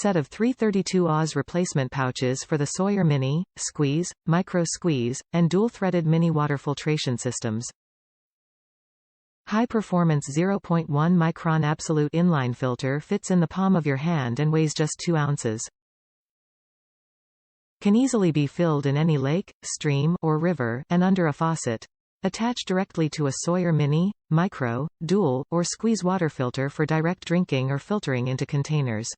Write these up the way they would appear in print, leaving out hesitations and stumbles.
set of 332 Oz replacement pouches for the Sawyer MINI, Squeeze, Micro Squeeze, and dual-threaded mini water filtration systems. High-performance 0.1 micron absolute inline filter fits in the palm of your hand and weighs just 2 ounces. Can easily be filled in any lake, stream, or river, and under a faucet. Attach directly to a Sawyer MINI, Micro, Dual, or Squeeze water filter for direct drinking or filtering into containers.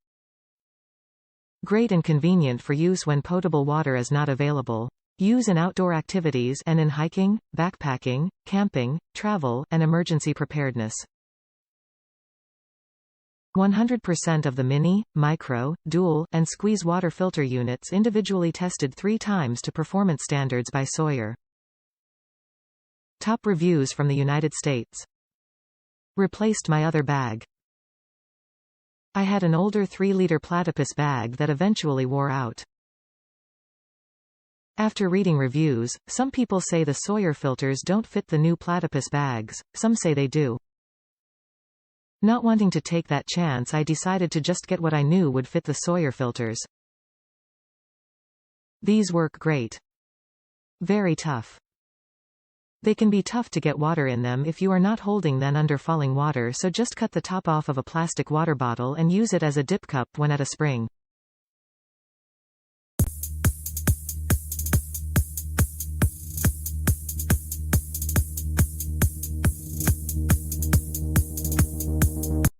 Great and convenient for use when potable water is not available. Use in outdoor activities and in hiking, backpacking, camping, travel, and emergency preparedness. 100% of the Mini, Micro, Dual, and Squeeze water filter units individually tested 3 times to performance standards by Sawyer. Top reviews from the United States. Replaced my other bag. I had an older 3-liter platypus bag that eventually wore out. After reading reviews, some people say the Sawyer filters don't fit the new platypus bags, some say they do. Not wanting to take that chance, I decided to just get what I knew would fit the Sawyer filters. These work great. Very tough. They can be tough to get water in them if you are not holding them under falling water, so just cut the top off of a plastic water bottle and use it as a dip cup when at a spring.